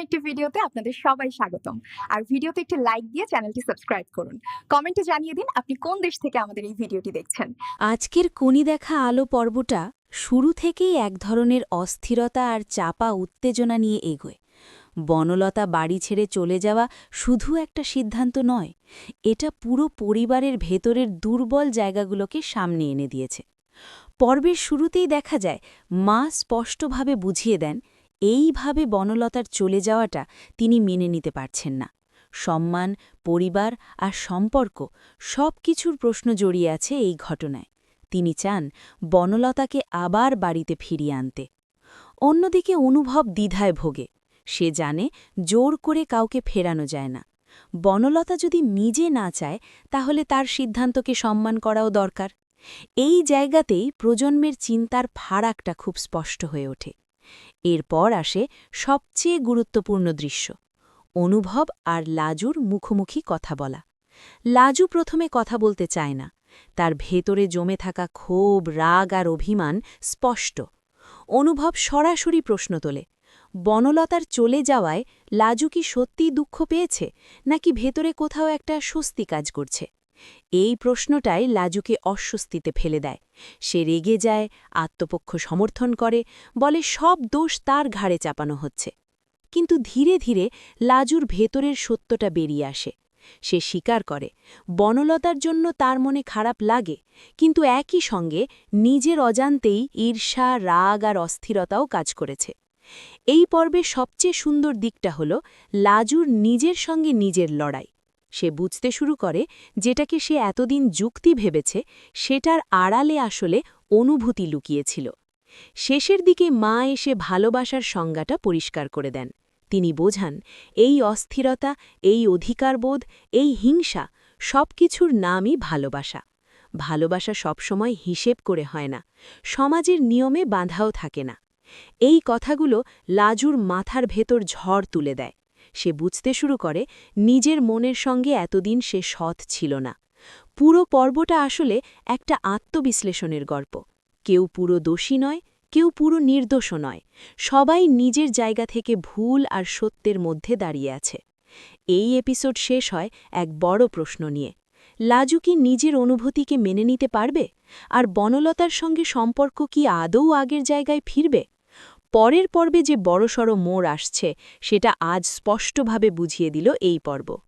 একটি ভিডিওতে আপনাদের সবাই স্বাগতম। আর ভিডিওতে একটি লাইক দিয়ে চ্যানেলটি সাবস্ক্রাইব করুন। কমেন্টে জানিয়ে দিন আপনি কোন দেশ থেকে আমাদের এই ভিডিওটি দেখছেন। আজকের কোণে দেখা আলো পর্বটা শুরু থেকেই এক ধরনের অস্থিরতা আর চাপা উত্তেজনা নিয়ে এগোয়। বনলতা বাড়ি ছেড়ে চলে যাওয়া শুধু একটা সিদ্ধান্ত নয়, এটা পুরো পরিবারের ভেতরের দুর্বল জায়গাগুলোকে সামনে এনে দিয়েছে। পর্বের শুরুতেই দেখা যায় মা স্পষ্টভাবে বুঝিয়ে দেন এইভাবে বনলতার চলে যাওয়াটা তিনি মেনে নিতে পারছেন না। সম্মান, পরিবার আর সম্পর্ক সব কিছুর প্রশ্ন জড়িয়ে আছে এই ঘটনায়। তিনি চান বনলতাকে আবার বাড়িতে ফিরিয়ে আনতে। অন্যদিকে অনুভব দ্বিধায় ভোগে। সে জানে জোর করে কাউকে ফেরানো যায় না। বনলতা যদি নিজে না চায় তাহলে তার সিদ্ধান্তকে সম্মান করাও দরকার। এই জায়গাতেই প্রজন্মের চিন্তার ফারাকটা খুব স্পষ্ট হয়ে ওঠে। এরপর আসে সবচেয়ে গুরুত্বপূর্ণ দৃশ্য, অনুভব আর লাজুর মুখোমুখি কথা বলা। লাজু প্রথমে কথা বলতে চায় না। তার ভেতরে জমে থাকা ক্ষোভ, রাগ আর অভিমান স্পষ্ট। অনুভব সরাসরি প্রশ্ন তোলে, বনলতার চলে যাওয়ায় লাজু কি সত্যিই দুঃখ পেয়েছে, নাকি ভেতরে কোথাও একটা স্বস্তি কাজ করছে? এই প্রশ্নটাই লাজুকে অস্বস্তিতে ফেলে দেয়। সে রেগে যায়, আত্মপক্ষ সমর্থন করে, বলে সব দোষ তার ঘাড়ে চাপানো হচ্ছে। কিন্তু ধীরে ধীরে লাজুর ভেতরের সত্যটা বেরিয়ে আসে। সে স্বীকার করে বনলতার জন্য তার মনে খারাপ লাগে, কিন্তু একই সঙ্গে নিজের অজান্তেই ঈর্ষা, রাগ আর অস্থিরতাও কাজ করেছে। এই পর্বের সবচেয়ে সুন্দর দিকটা হল লাজুর নিজের সঙ্গে নিজের লড়াই। সে বুঝতে শুরু করে যেটাকে সে এতদিন যুক্তি ভেবেছে সেটার আড়ালে আসলে অনুভূতি লুকিয়েছিল। শেষের দিকে মা এসে ভালোবাসার সংজ্ঞাটা পরিষ্কার করে দেন। তিনি বোঝান এই অস্থিরতা, এই অধিকারবোধ, এই হিংসা সবকিছুর নামই ভালোবাসা। ভালোবাসা সবসময় হিসেব করে হয় না, সমাজের নিয়মে বাঁধাও থাকে না। এই কথাগুলো লাজুর মাথার ভেতর ঝড় তুলে দেয়। সে বুঝতে শুরু করে নিজের মনের সঙ্গে এতদিন সে সৎ ছিল না। পুরো পর্বটা আসলে একটা আত্মবিশ্লেষণের গল্প। কেউ পুরো দোষী নয়, কেউ পুরো নির্দোষও নয়। সবাই নিজের জায়গা থেকে ভুল আর সত্যের মধ্যে দাঁড়িয়ে আছে। এই এপিসোড শেষ হয় এক বড় প্রশ্ন নিয়ে। লাজু কি নিজের অনুভূতিকে মেনে নিতে পারবে? আর বনলতার সঙ্গে সম্পর্ক কি আদৌ আগের জায়গায় ফিরবে? পরের পর্বে যে বড়সড় মোড় আসছে সেটা আজ স্পষ্টভাবে বুঝিয়ে দিল এই পর্ব।